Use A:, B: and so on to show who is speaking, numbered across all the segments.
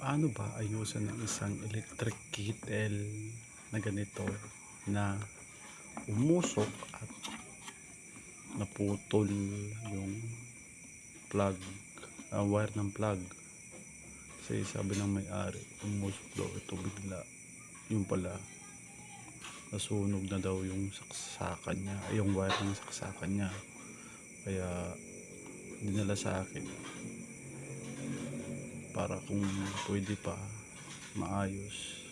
A: Paano ba ayusin ng isang electric kettle na ganito na umusok at naputol yung plug, wire ng plug? Kasi sabi ng may-ari, umusok daw ito bigla. Yung pala, nasunog na daw yung saksakan niya, yung wire ng saksakan niya. Kaya dinala sa akin para kung pwede pa maayos.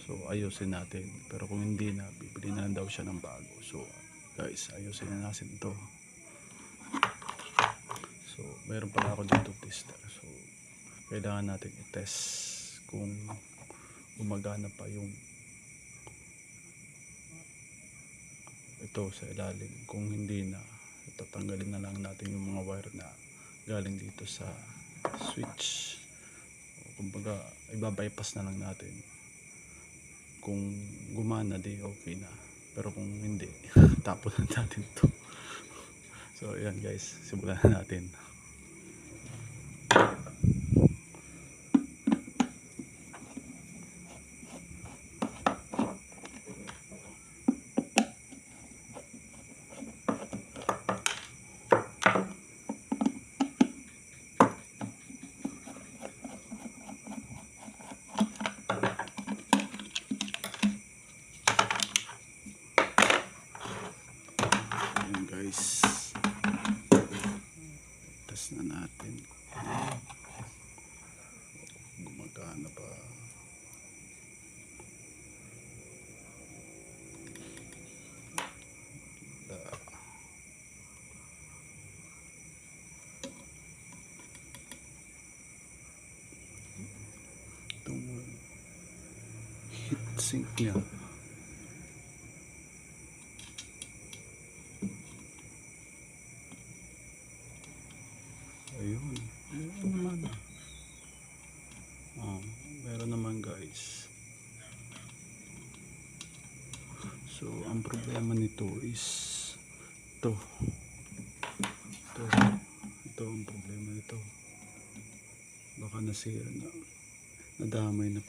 A: So ayusin natin, pero kung hindi na, bibili na lang daw siya ng bago. So guys, ayusin na natin ito. So meron pala ako dito tester, so kailangan natin i-test kung gumagana pa yung ito sa ilalim. Kung hindi na, tatanggalin na lang natin yung mga wire na galing dito sa switch. Kumbaga ibabypass na lang natin. Kung gumana di okay na, pero kung hindi tapon na natin to. So ayan guys, simulan na natin. Ayan guys, test na natin gumagana ba. Itong heatsink niya, ayun, meron naman. Meron naman guys. So ang problema nito is ito ang problema nito. Baka nasira na, nadamay na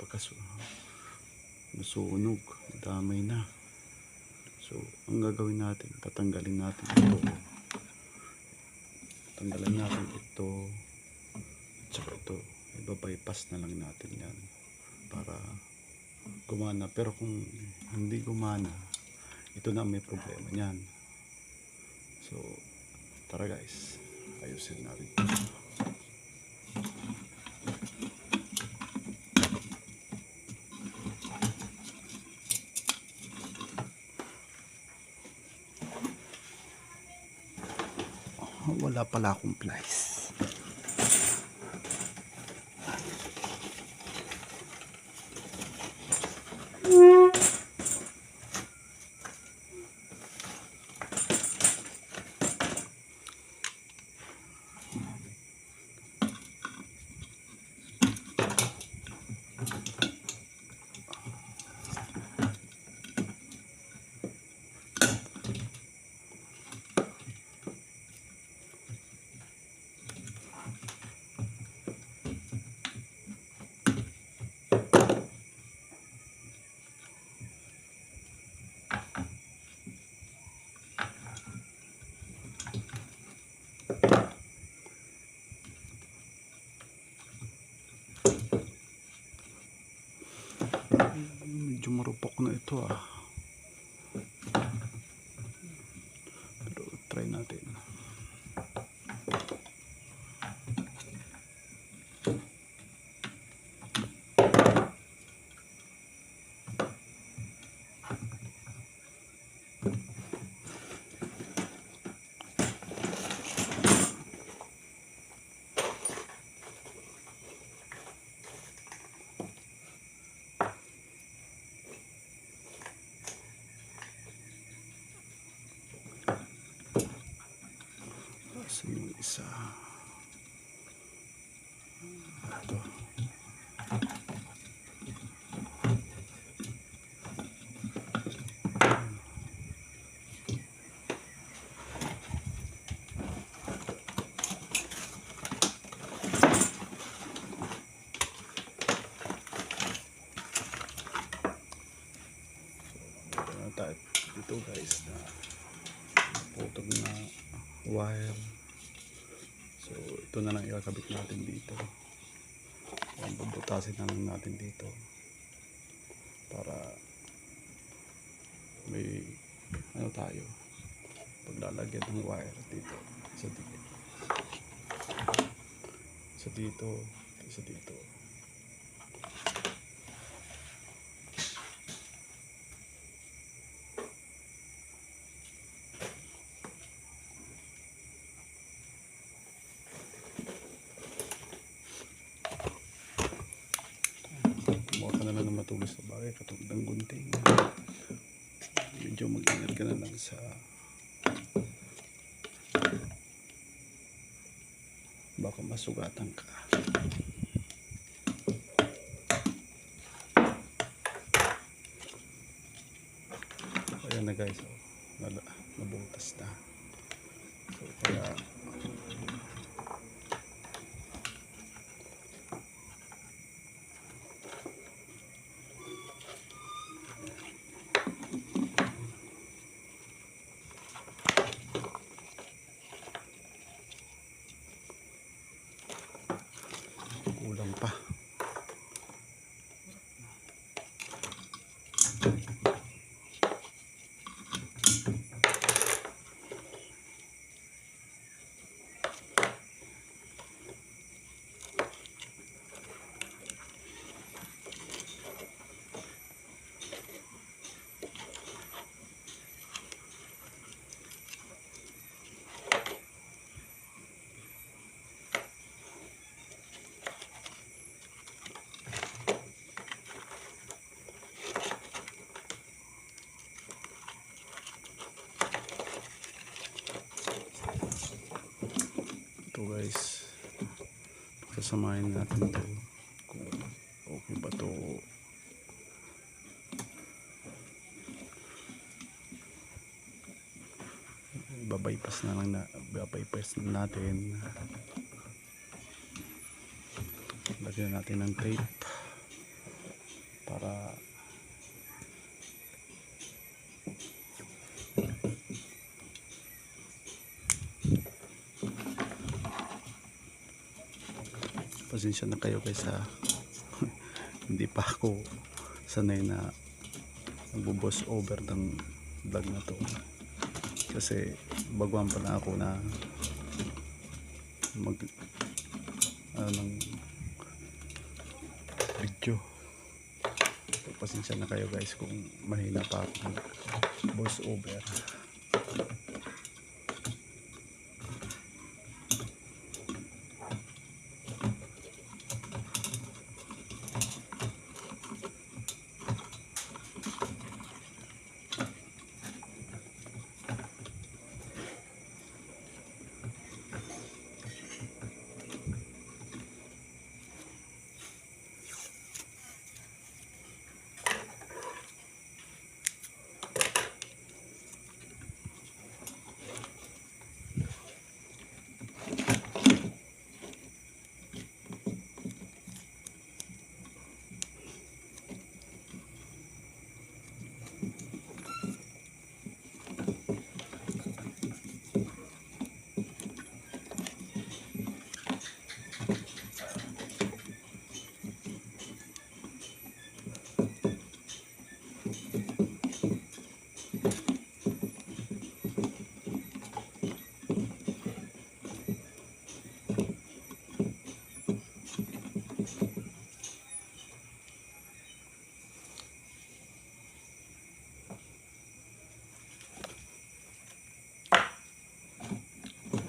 A: nasunog, nadamay na. So ang gagawin natin, tatanggalin natin ito, tsaka ito, ibabypass na lang natin yan para gumana. Pero kung hindi gumana, ito na may problema niyan. So tara guys, ayusin natin. Wala pala akong plies. Medyo marupok na ito pero try natin. So yung isa ito, ito guys na putol na wire. So ito na lang ikakabit natin dito. Yan, bubutasin na lang natin dito para may ano tayo paglalagyan ng wire dito sa dito, sa dito, sa dito. Kumuha ka na lang ng matulis na bagay katulad ng gunting. Medyo mag-ingat ka na lang sa baka masugatan ka. Ayan na guys, oh, nabutas na. So kaya kulang pa. Ito guys, sasamahin natin to kung okay ba to. Babypass na lang na, babypass na natin. Lagyan natin ng tape para pasensya na kayo guys ha. Hindi pa ako sanay na nagbo-voice over ng vlog na to kasi baguhan pa lang ako na mag ng video. So, pasensya na kayo guys kung mahina pa ako voice over.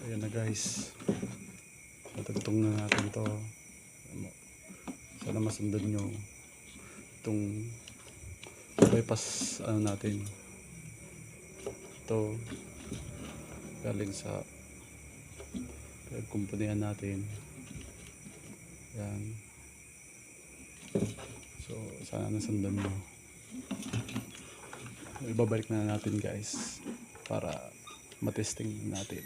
A: Ayan na guys, natagtong na natin to. Sana masundan nyo itong bypass ano natin. Ito galing sa kumpanya natin. Yan. So sana nasundan nyo. Ibabalik na natin guys para matesting natin.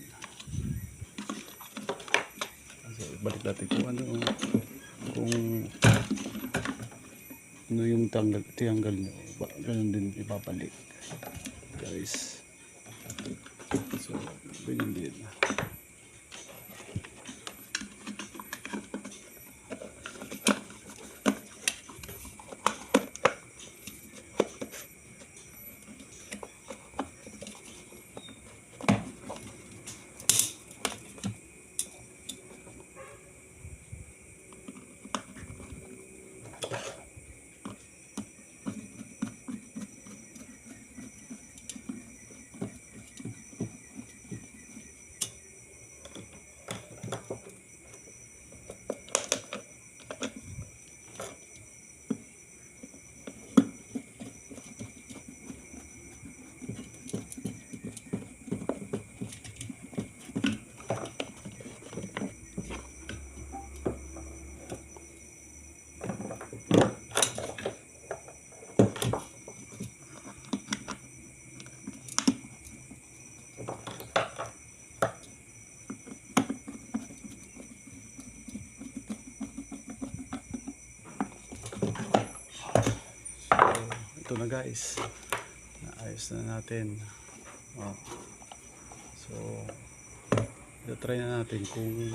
A: So, balik natin kung ano yung tanggal nyo, ganun din ibabalik. Yan. guys. So ganyan din. Ito na guys, naayos na natin. So try na natin kung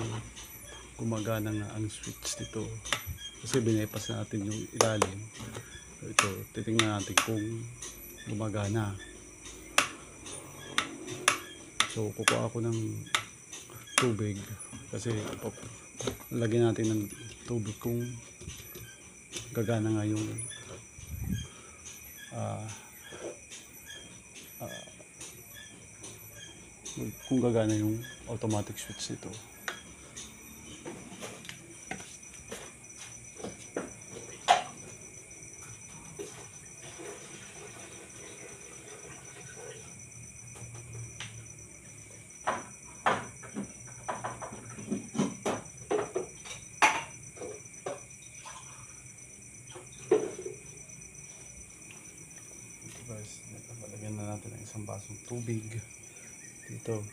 A: gumagana nga ang switch dito, kasi binepas na natin yung ilalim. So ito, titingnan natin kung gumagana. So kukuha ako ng tubig, kasi lagyan natin ng tubig kung gagana nga yung kung gagana yung automatic switch ito. Guys, palagyan na natin ng isang basong tubig dito.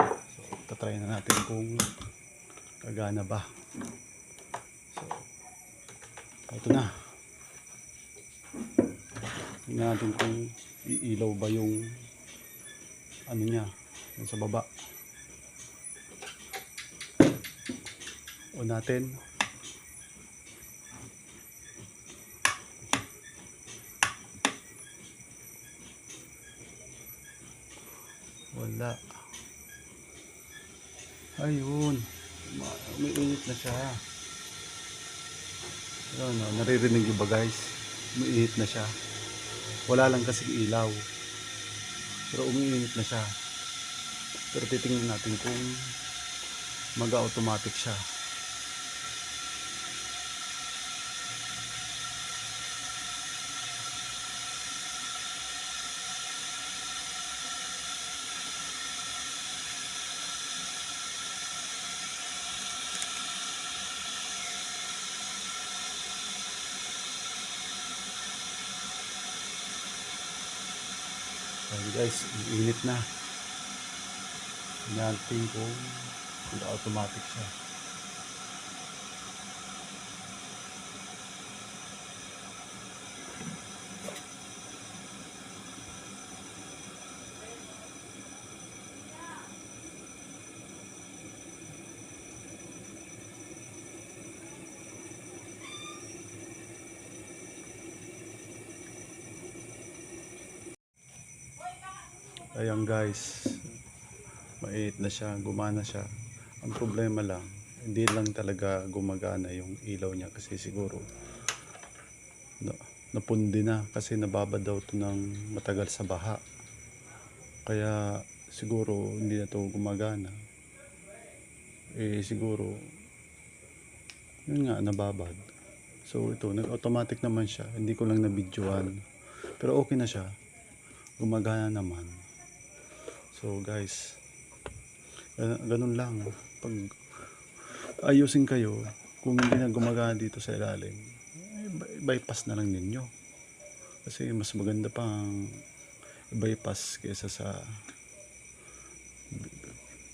A: So tatry na natin kung gagana ba. So ito na, tingnan natin kung iilaw ba yung ano niya, yung sa baba. O natin. Wala. Ayun. May init na siya. Ayun, naririnig nyo ba guys? May init na siya. Wala lang kasi ilaw. Pero umiinit na siya. Pero titingnan natin kung mag-automatic siya. Ayan guys, init na. Natin kung automatic siya. Ayan guys, mainit na siya, gumana siya. Ang problema lang, hindi lang talaga gumagana yung ilaw niya, kasi siguro napundi na, kasi nababa daw to ng matagal sa baha. Kaya siguro hindi na to gumagana. Siguro yun nga, nababad. So ito, nag-automatic naman siya, hindi ko lang na-videoan. Pero okay na siya, gumagana naman. So guys, ganun lang. Pag ayusin kayo, kung hindi na gumagana dito sa ilalim, bypass na lang ninyo. Kasi mas maganda pang bypass kaysa sa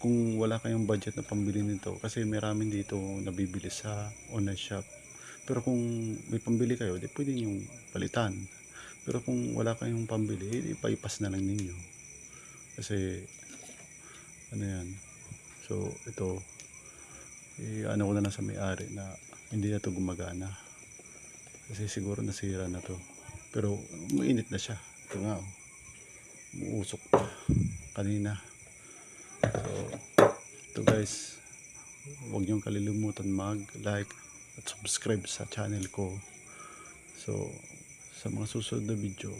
A: kung wala kayong budget na pambili nito. Kasi maraming dito nabibili sa online shop. Pero kung may pambili kayo, di pwede nyo palitan. Pero kung wala kayong pambili, ipaipas na lang ninyo. Kasi, ano yan. So, ito, ano ko na lang sa may-ari na hindi na to gumagana. Kasi siguro nasira na to. Pero, mainit na siya. Ito nga, oh. Umuusok pa. Kanina. So, ito guys. Huwag niyong kalilimutan mag-like at subscribe sa channel ko. So, sa mga susunod na video,